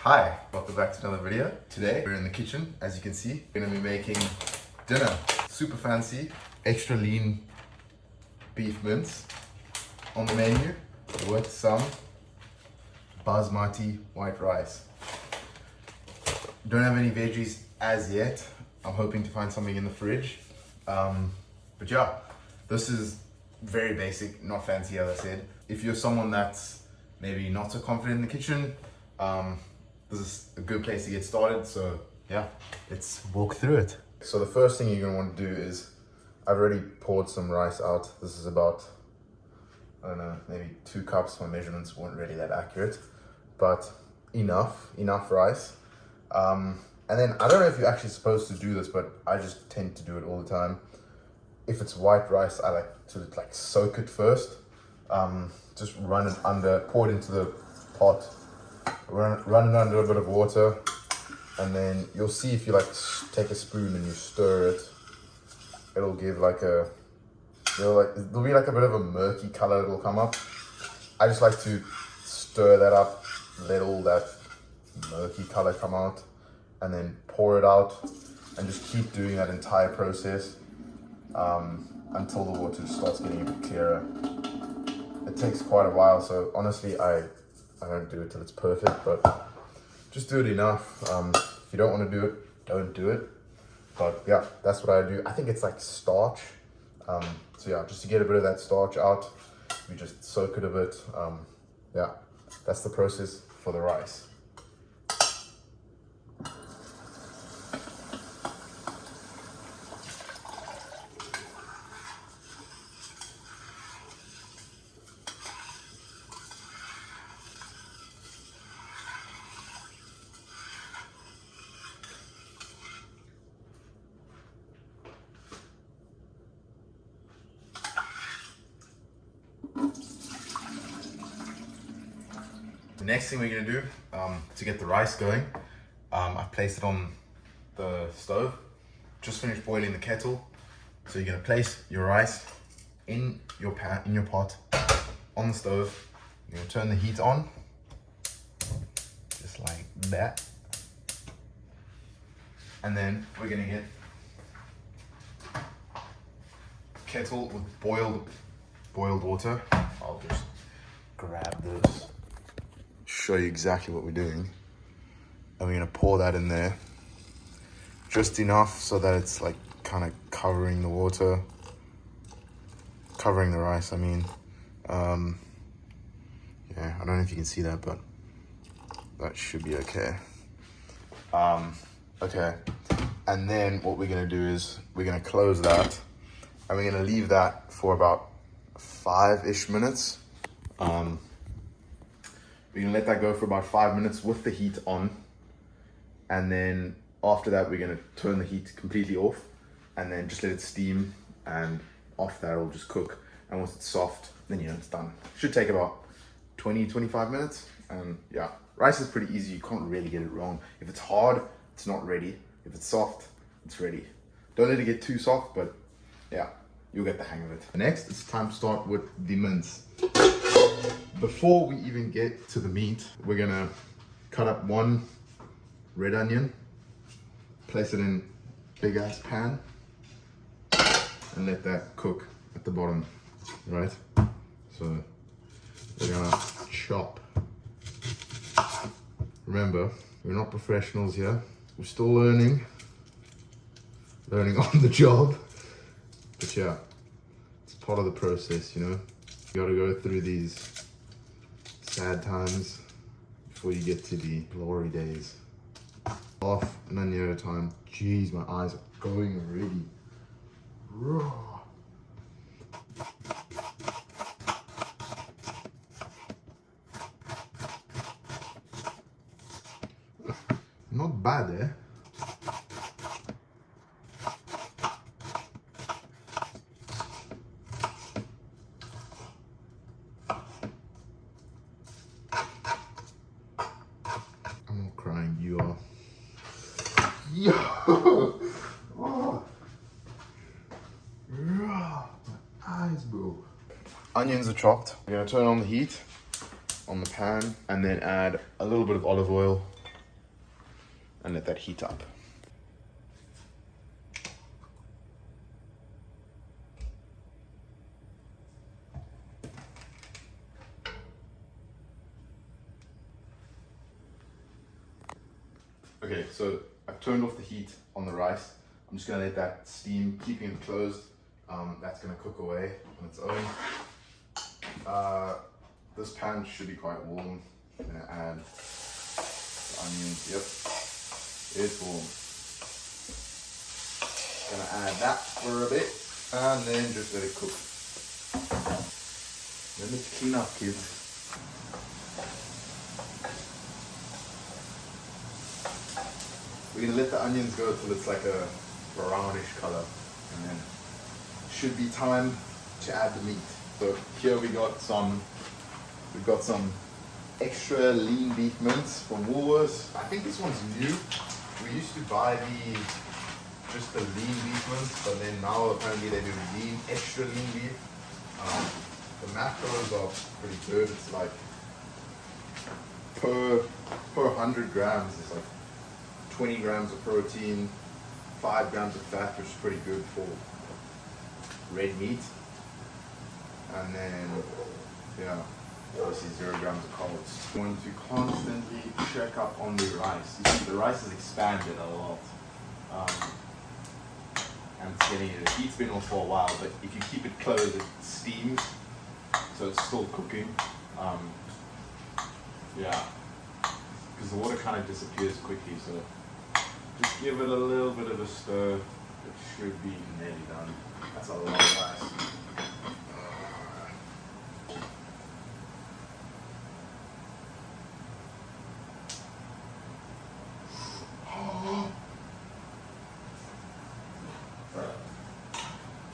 Hi, welcome back to another video. Today we're in the kitchen, as you can see. We're gonna be making dinner. Super fancy, extra lean beef mince on the menu with some basmati white rice. Don't have any veggies as yet. I'm hoping to find something in the fridge. But yeah, this is very basic, not fancy as I said. If you're someone that's maybe not so confident in the kitchen, this is a good place to get started. So yeah, let's walk through it. So the first thing you're gonna want to do is, I've already poured some rice out. This is about, I don't know, maybe 2 cups. My measurements weren't really that accurate, but enough rice. And then I don't know if you're actually supposed to do this, but I just tend to do it all the time. If it's white rice, I like to soak it first. Just run it under, pour it into the pot, run it under a bit of water, and then you'll see if you take a spoon and you stir it, it'll give there'll be a bit of a murky color that'll come up. I just like to stir that up, let all that murky color come out, and then pour it out, and just keep doing that entire process until the water starts getting a bit clearer. It takes quite a while, so honestly I don't do it till it's perfect, but just do it enough. If you don't want to do it, don't do it. But yeah, that's what I do. I think it's like starch. So yeah, just to get a bit of that starch out, we just soak it a bit. Yeah, that's the process for the rice. The next thing we're gonna do to get the rice going, I've placed it on the stove. Just finished boiling the kettle. So you're gonna place your rice in your pot on the stove. You're gonna turn the heat on, just like that. And then we're gonna get kettle with boiled water. I'll just grab this, show you exactly what we're doing. And we're gonna pour that in there, just enough so that it's kind of covering the water, covering the rice, I mean. Yeah, I don't know if you can see that, but that should be okay. Okay, and then what we're gonna do is we're gonna close that, and we're gonna leave that for about 5-ish minutes. We're gonna let that go for about 5 minutes with the heat on, and then after that we're gonna turn the heat completely off and then just let it steam, and after that it'll just cook, and once it's soft then it's done. Should take about 20-25 minutes. And yeah, rice is pretty easy, you can't really get it wrong. If it's hard, it's not ready. If it's soft, it's ready. Don't let it get too soft, but yeah, you'll get the hang of it. Next, it's time to start with the mince. Before we even get to the meat, we're gonna cut up 1 red onion, place it in a big ass pan, and let that cook at the bottom, right? So we're gonna chop. Remember, we're not professionals here. We're still learning on the job. But yeah, it's part of the process, You gotta go through these sad times before you get to the glory days. Half an onion at a time. Jeez, my eyes are going already. Raw. Not bad, eh? I'm not crying, you are. Yo! Oh. My eyes, bro. Onions are chopped. We're gonna turn on the heat on the pan and then add a little bit of olive oil and let that heat up. Okay, so I've turned off the heat on the rice. I'm just gonna let that steam, keeping it closed. That's gonna cook away on its own. This pan should be quite warm. I'm gonna add the onions. Yep, it's warm. Gonna add that for a bit, and then just let it cook. Let me clean up, kids. We're gonna let the onions go till it's like a brownish color, and then should be time to add the meat. So here we've got some extra lean beef mince from Woolworths. I think this one's new. We used to buy just the lean beef mince, but then now apparently they do extra lean beef. The macros are pretty good. It's like per 100 grams, it's like 20 grams of protein, 5 grams of fat, which is pretty good for red meat. And then, yeah, obviously 0 grams of carbs. I'm going to constantly check up on the rice. You see, the rice has expanded a lot. And it's getting, the heat's been on for a while, but if you keep it closed, it steams, so it's still cooking. Yeah, because the water kind of disappears quickly, so just give it a little bit of a stir. It should be nearly done. That's a lot of rice.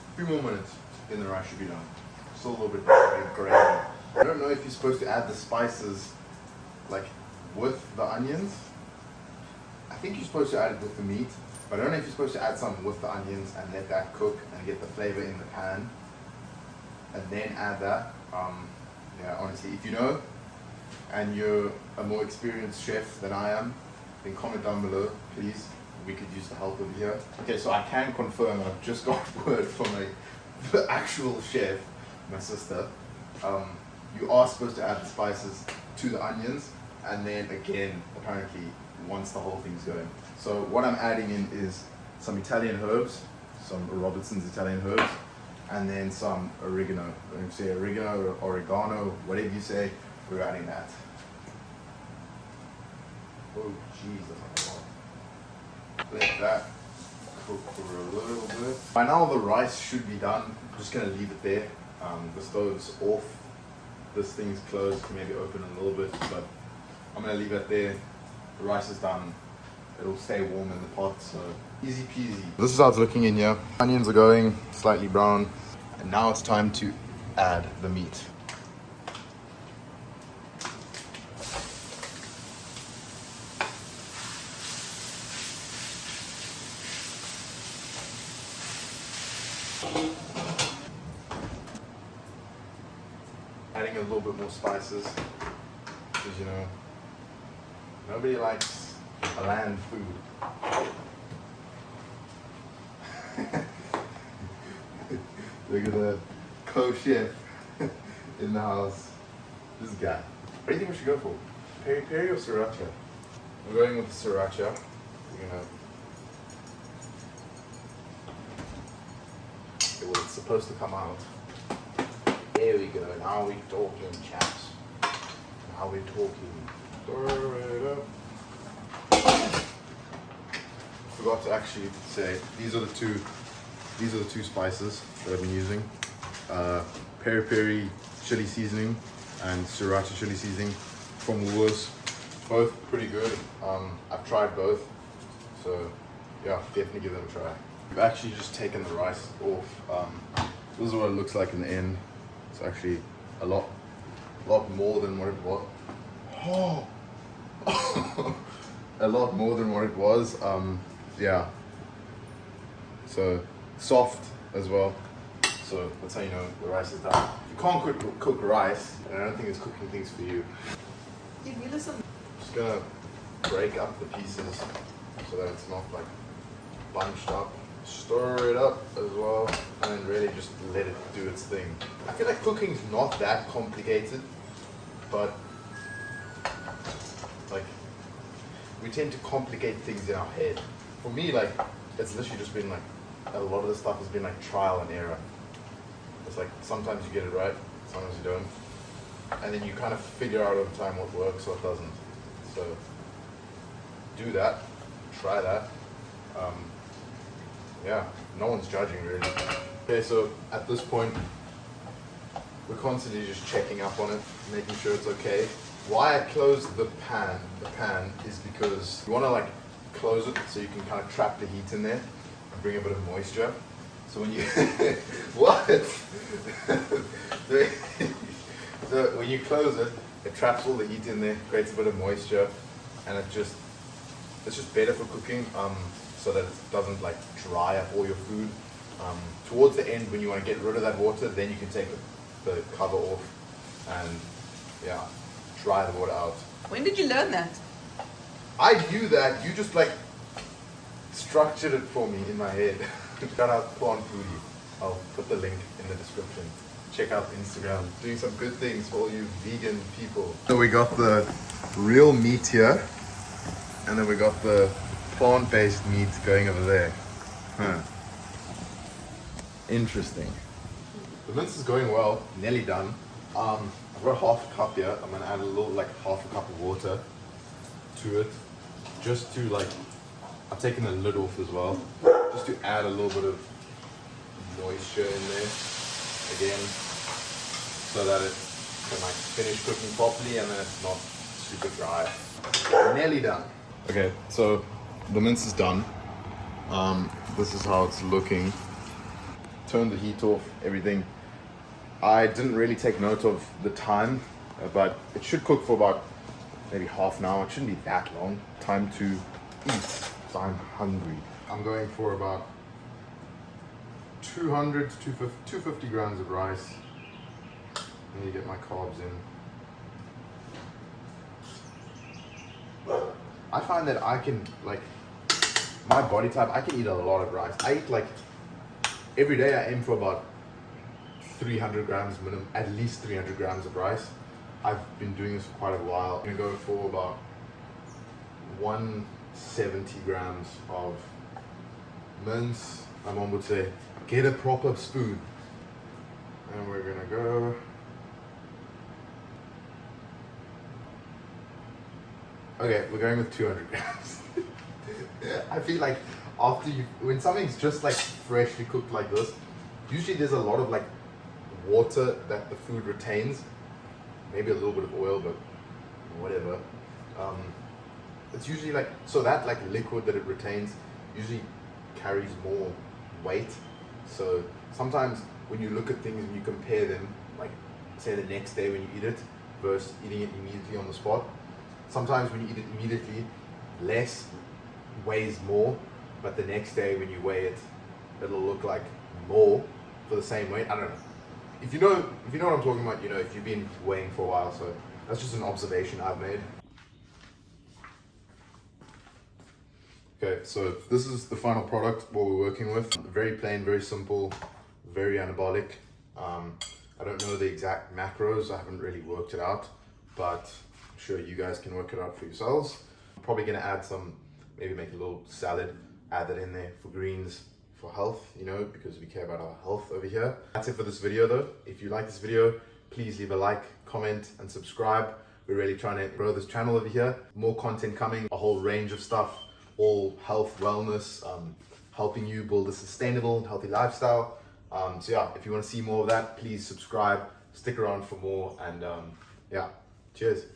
A few more minutes, then the rice should be done. Still a little bit gravy. I don't know if you're supposed to add the spices like with the onions. I think you're supposed to add it with the meat, but I don't know if you're supposed to add some with the onions and let that cook and get the flavor in the pan and then add that. Yeah, honestly, if you know and you're a more experienced chef than I am, then comment down below, please. We could use the help over here. Okay, so I can confirm, I've just got word from the actual chef, my sister. You are supposed to add the spices to the onions, and then again, apparently, once the whole thing's going. So what I'm adding in is some Italian herbs, some Robertson's Italian herbs, and then some oregano. If you say oregano or oregano, whatever you say, we're adding that. Oh, jeez, that's a lot. Let that cook for a little bit. By now the rice should be done. I'm just gonna leave it there. The stove's off. This thing's closed, maybe open a little bit, but I'm gonna leave it there. The rice is done. It'll stay warm in the pot, so easy peasy. This is how it's looking in here. Onions are going slightly brown, and now it's time to add the meat. Adding a little bit more spices, because you know, nobody likes bland food. Look at the co-chef in the house. This guy. What do you think we should go for? Peri peri or sriracha? We're going with the sriracha. We're gonna. It was supposed to come out. There we go. Now we're talking, chaps. Now we're talking. Stir it up. Forgot to actually say these are the two spices that I've been using. Peri peri chili seasoning and sriracha chili seasoning from Woolworths. Both pretty good. I've tried both, so yeah, definitely give them a try. We've actually just taken the rice off. This is what it looks like in the end. It's actually a lot more than what it was. Oh. A lot more than what it was. Yeah. So soft as well. So that's how you know the rice is done. You can't cook rice, and I don't think it's cooking things for you. Give me some. Just gonna break up the pieces so that it's not like bunched up. Stir it up as well, and then really just let it do its thing. I feel like cooking's not that complicated, but like we tend to complicate things in our head. For me, like it's literally just been like a lot of the stuff has been like trial and error. It's like sometimes you get it right, sometimes you don't, and then you kind of figure out over time what works, what doesn't. So do that, try that. Yeah, no one's judging really. Okay, so at this point, we're constantly just checking up on it, making sure it's okay. Why I closed the pan is because you want to like close it so you can kind of trap the heat in there and bring a bit of moisture. So when you what? So when you close it, it traps all the heat in there, creates a bit of moisture, and it's just better for cooking. So that it doesn't like dry up all your food. Towards the end, when you want to get rid of that water, then you can take the cover off and yeah, dry the water out. When did you learn that? I knew that, you just like structured it for me in my head. Shout out Plant Foodie. I'll put the link in the description. Check out Instagram, doing some good things for all you vegan people. So we got the real meat here, and then we got the plant-based meat going over there. Huh. Interesting. The mince is going well, nearly done. I've got half a cup here. I'm gonna add a little, like half a cup of water to it. Just to like, I've taken the lid off as well. Just to add a little bit of moisture in there again, so that it can like finish cooking properly and then it's not super dry. Nearly done. Okay, so the mince is done. This is how it's looking. Turn the heat off, everything. I didn't really take note of the time, but it should cook for about maybe half an hour. It shouldn't be that long. Time to eat, so I'm hungry. I'm going for about 200 to 250 grams of rice. I need to get my carbs in. I find that I can, like, my body type, I can eat a lot of rice. I eat like, every day I aim for about 300 grams minimum, at least 300 grams of rice. I've been doing this for quite a while. I'm gonna go for about 170 grams of mince. My mom would say, get a proper spoon. And we're gonna go. Okay, we're going with 200 grams. I feel like when something's just like freshly cooked like this, usually there's a lot of like water that the food retains. Maybe a little bit of oil, but whatever. It's usually like, so that like liquid that it retains usually carries more weight. So sometimes when you look at things and you compare them, like say the next day when you eat it versus eating it immediately on the spot, sometimes when you eat it immediately, less weighs more, but the next day when you weigh it, it'll look like more for the same weight. I don't know. If you know what I'm talking about, you know, if you've been weighing for a while. So that's just an observation I've made. Okay, so this is the final product, what we're working with. Very plain, very simple, very anabolic. I don't know the exact macros, I haven't really worked it out, but I'm sure you guys can work it out for yourselves. I'm probably gonna add some, maybe make a little salad, add that in there for greens, for health, you know, because we care about our health over here. That's it for this video though. If you like this video, please leave a like, comment, and subscribe. We're really trying to grow this channel over here. More content coming, a whole range of stuff, all health, wellness, helping you build a sustainable, healthy lifestyle. So yeah, if you want to see more of that, please subscribe, stick around for more, and yeah, cheers.